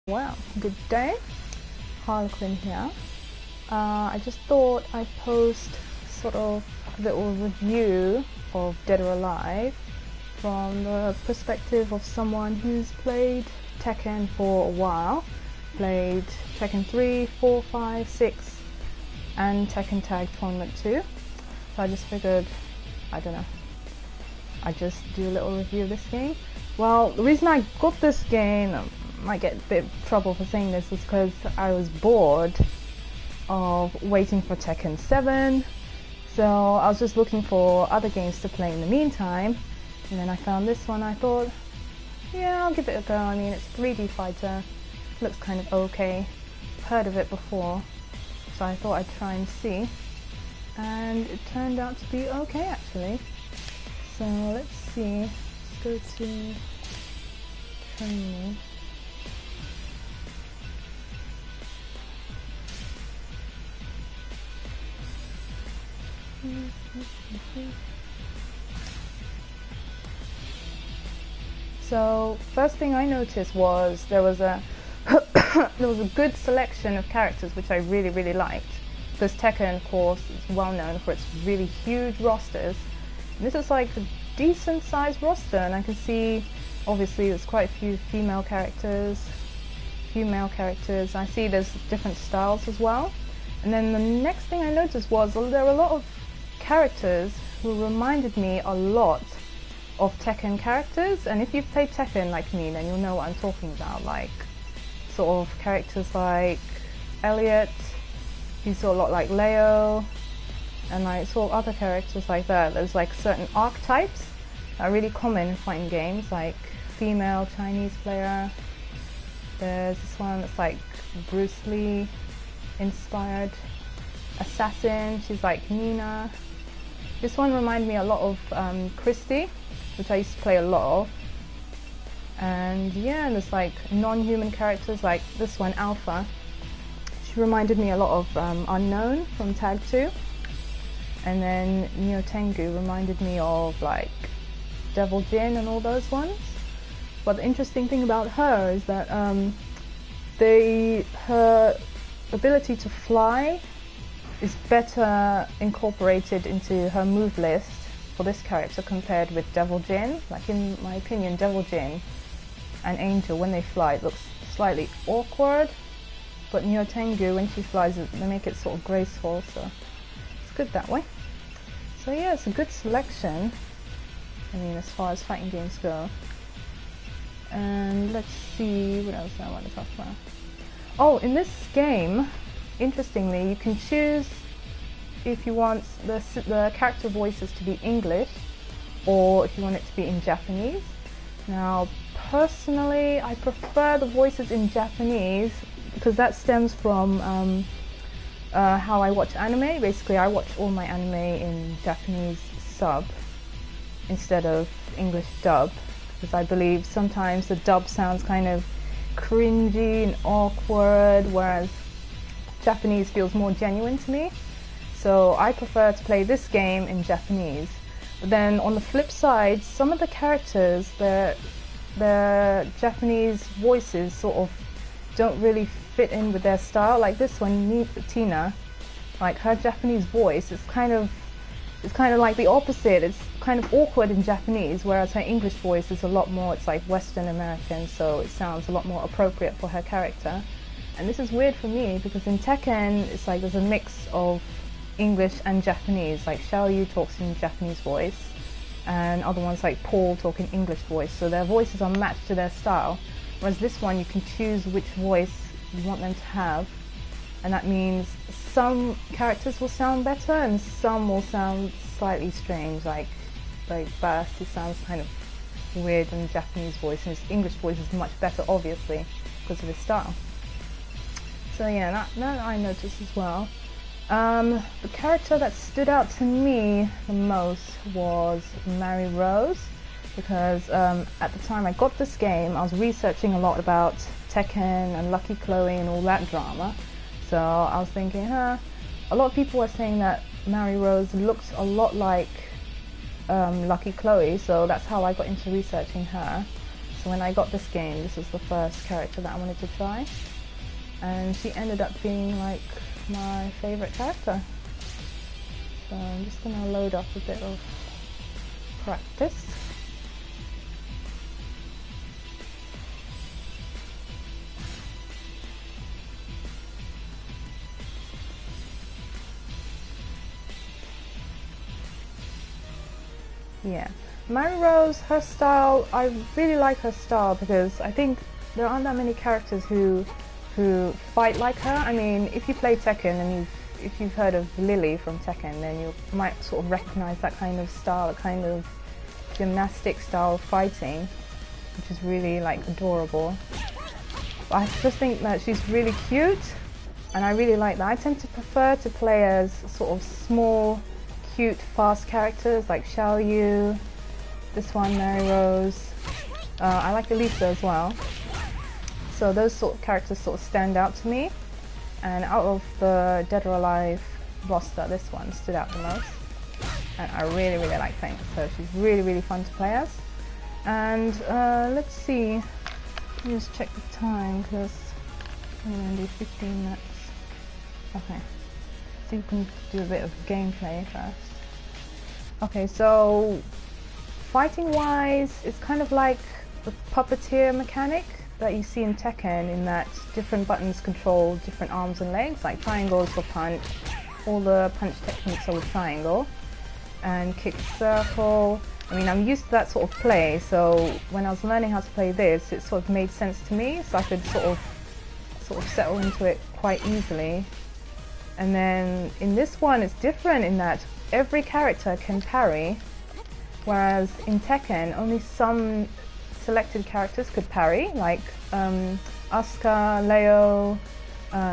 Well, good day, Harlequin here. I just thought I'd post sort of a little review of Dead or Alive from the perspective of someone who's played Tekken for a while. Played Tekken 3, 4, 5, 6 and Tekken Tag Tournament 2. So I just figured, I don't know, I'd just do a little review of this game. Well, the reason I got this game, might get a bit of trouble for saying this, is because I was bored of waiting for Tekken 7, so I was just looking for other games to play in the meantime, and then I found this one. I thought, yeah, I'll give it a go. I mean, it's a 3D fighter, looks kind of okay, heard of it before, so I thought I'd try and see, and it turned out to be okay actually. So let's see, let's go to training. So first thing I noticed was there was a there was a good selection of characters which I really liked, because Tekken, of course, is well known for its really huge rosters. And this is like a decent sized roster, and I can see obviously there's quite a few female characters, male characters. I see there's different styles as well. And then the next thing I noticed was there were a lot of characters who reminded me a lot of Tekken characters, and if you've played Tekken like me, then you'll know what I'm talking about, like sort of characters like Elliot, he's sort of a lot like Leo, and like sort of other characters like that. There's like certain archetypes that are really common in fighting games, like female Chinese player. There's this one that's like Bruce Lee inspired assassin, she's like Nina. This one reminded me a lot of Christy, which I used to play a lot of. And yeah, there's like non-human characters like this one, Alpha. She reminded me a lot of Unknown from Tag 2. And then Neo Tengu reminded me of like Devil Jin and all those ones. But the interesting thing about her is that her ability to fly is better incorporated into her move list for this character compared with Devil Jin. Like, in my opinion, Devil Jin and Angel, when they fly, it looks slightly awkward, but Neo Tengu, when she flies, they make it sort of graceful, so it's good that way. So yeah, it's a good selection, I mean, as far as fighting games go. And let's see what else I want to talk about. Oh, in this game, interestingly, you can choose if you want the character voices to be English or if you want it to be in Japanese. Now, personally, I prefer the voices in Japanese because that stems from how I watch anime. Basically, I watch all my anime in Japanese sub instead of English dub, because I believe sometimes the dub sounds kind of cringy and awkward, whereas Japanese feels more genuine to me. So I prefer to play this game in Japanese. But then on the flip side, some of the characters, their Japanese voices sort of don't really fit in with their style. Like this one, Tina, like her Japanese voice is kind of like the opposite. It's kind of awkward in Japanese, whereas her English voice is a lot more, it's like Western American, so it sounds a lot more appropriate for her character. And this is weird for me because in Tekken, it's like there's a mix of English and Japanese. Like Xiaoyu talks in Japanese voice, and other ones like Paul talk in English voice, so their voices are matched to their style. Whereas this one, you can choose which voice you want them to have, and that means some characters will sound better and some will sound slightly strange, like Bass, he sounds kind of weird in the Japanese voice, and his English voice is much better, obviously, because of his style. So yeah, that I noticed as well. The character that stood out to me the most was Mary Rose, because at the time I got this game, I was researching a lot about Tekken and Lucky Chloe and all that drama. So I was thinking, a lot of people were saying that Mary Rose looks a lot like Lucky Chloe, so that's how I got into researching her. So when I got this game, this was the first character that I wanted to try, and she ended up being like my favourite character. So I'm just gonna load up a bit of practice. Yeah, Mary Rose, her style, I really like her style because I think there aren't that many characters who fight like her. I mean, if you play Tekken and if you've heard of Lily from Tekken, then you might sort of recognize that kind of style, that kind of gymnastic style of fighting, which is really like adorable. But I just think that she's really cute, and I really like that. I tend to prefer to play as sort of small, cute, fast characters like Xiao Yu, this one, Mary Rose. I like Elisa as well. So those sort of characters sort of stand out to me. And out of the Dead or Alive roster, this one stood out the most. And I really, really like playing. So she's really, really fun to play as. And let's see. Let me just check the time because I'm going to do 15 minutes. Okay. So you can do a bit of gameplay first. Okay, so fighting wise, it's kind of like the puppeteer mechanic that you see in Tekken, in that different buttons control different arms and legs, like triangle is for punch, all the punch techniques are with triangle, and kick circle. I mean, I'm used to that sort of play, so when I was learning how to play this, it sort of made sense to me, so I could sort of settle into it quite easily. And then in this one, it's different in that every character can parry, whereas in Tekken, only some selected characters could parry, like Asuka, Leo,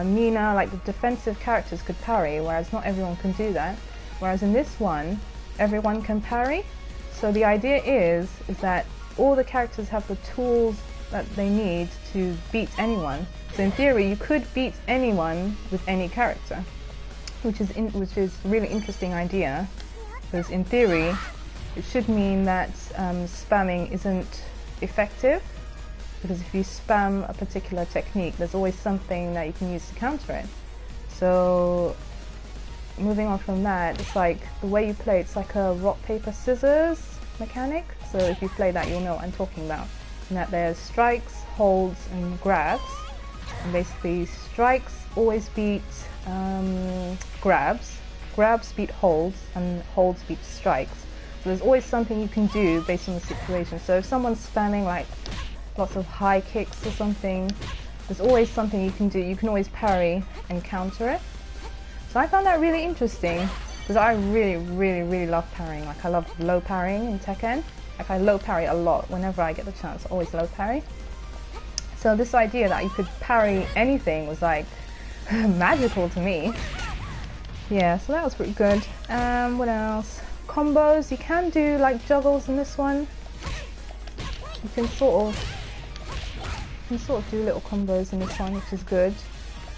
Nina, like the defensive characters could parry, whereas not everyone can do that. Whereas in this one, everyone can parry. So the idea is that all the characters have the tools that they need to beat anyone. So in theory, you could beat anyone with any character, which is a really interesting idea, because in theory, it should mean that spamming isn't effective, because if you spam a particular technique, there's always something that you can use to counter it. So moving on from that, it's like the way you play, it's like a rock, paper, scissors mechanic. So if you play that, you'll know what I'm talking about. And that there's strikes, holds, and grabs. And basically, strikes always beat grabs, grabs beat holds, and holds beat strikes. So there's always something you can do based on the situation. So if someone's spamming like lots of high kicks or something, there's always something you can do. You can always parry and counter it. So I found that really interesting, because I really, really, really love parrying. Like I love low parrying in Tekken. Like I low parry a lot whenever I get the chance. I always low parry. So this idea that you could parry anything was like magical to me. Yeah, so that was pretty good. What else? Combos. You can do like juggles in this one. You can sort of do little combos in this one, which is good.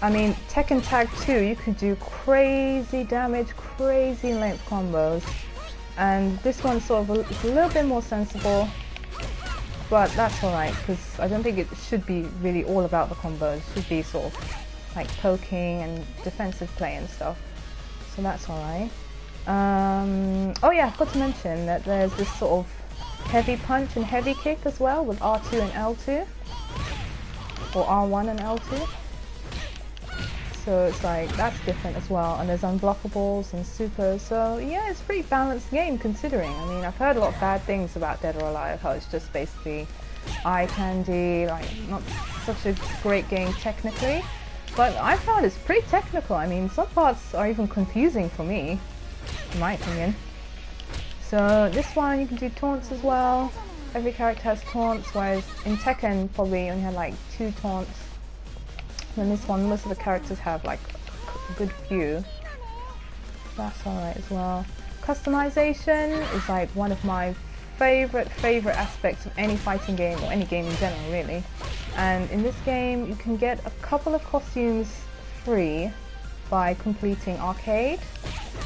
I mean, Tekken Tag 2, you could do crazy damage, crazy length combos. And this one sort of is a little bit more sensible, but that's alright, because I don't think it should be really all about the combos. It should be sort of like poking and defensive play and stuff. So that's alright. Oh yeah, I forgot to mention that there's this sort of heavy punch and heavy kick as well with R2 and L2. Or R1 and L2. So it's like, that's different as well. And there's unblockables and supers. So yeah, it's a pretty balanced game considering. I mean, I've heard a lot of bad things about Dead or Alive, how it's just basically eye candy, like not such a great game technically. But I found it's pretty technical. I mean, some parts are even confusing for me, in my opinion. So this one, you can do taunts as well. Every character has taunts, whereas in Tekken probably only had like 2 taunts. And this one, most of the characters have like a good few. That's alright as well. Customization is like one of my favorite aspects of any fighting game, or any game in general really. And in this game, you can get a couple of costumes free by completing arcade,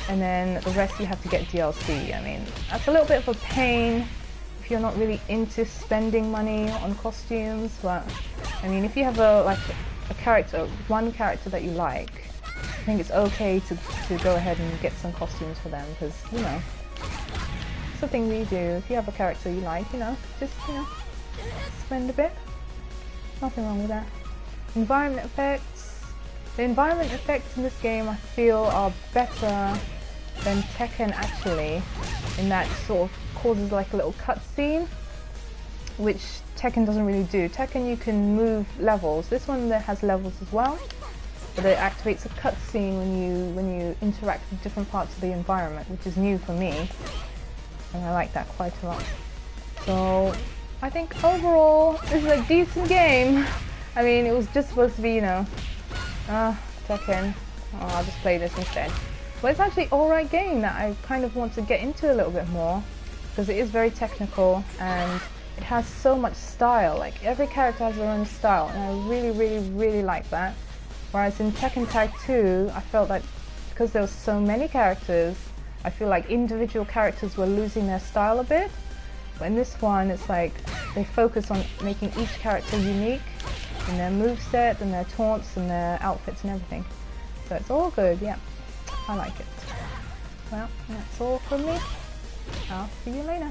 and then the rest you have to get DLC. I mean, that's a little bit of a pain if if you're not really into spending money on costumes. But I mean, if you have a character, one character that you like, I think it's okay to go ahead and get some costumes for them, because you know, it's the thing we do. If you have a character you like, you know, just spend a bit. Nothing wrong with that. Environment effects. The environment effects in this game I feel are better than Tekken actually, in that it sort of causes like a little cutscene, which Tekken doesn't really do. Tekken you can move levels. This one there has levels as well, but it activates a cutscene when you interact with different parts of the environment, which is new for me, and I like that quite a lot. So I think overall this is a decent game. I mean, it was just supposed to be, you know, Tekken, I'll just play this instead. But it's actually an alright game that I kind of want to get into a little bit more, because it is very technical and it has so much style. Like, every character has their own style, and I really like that. Whereas in Tekken Tag 2, I felt like because there were so many characters, I feel like individual characters were losing their style a bit. But in this one, it's like they focus on making each character unique in their moveset and their taunts and their outfits and everything. So it's all good, yeah. I like it. Well, that's all from me. I'll see you later.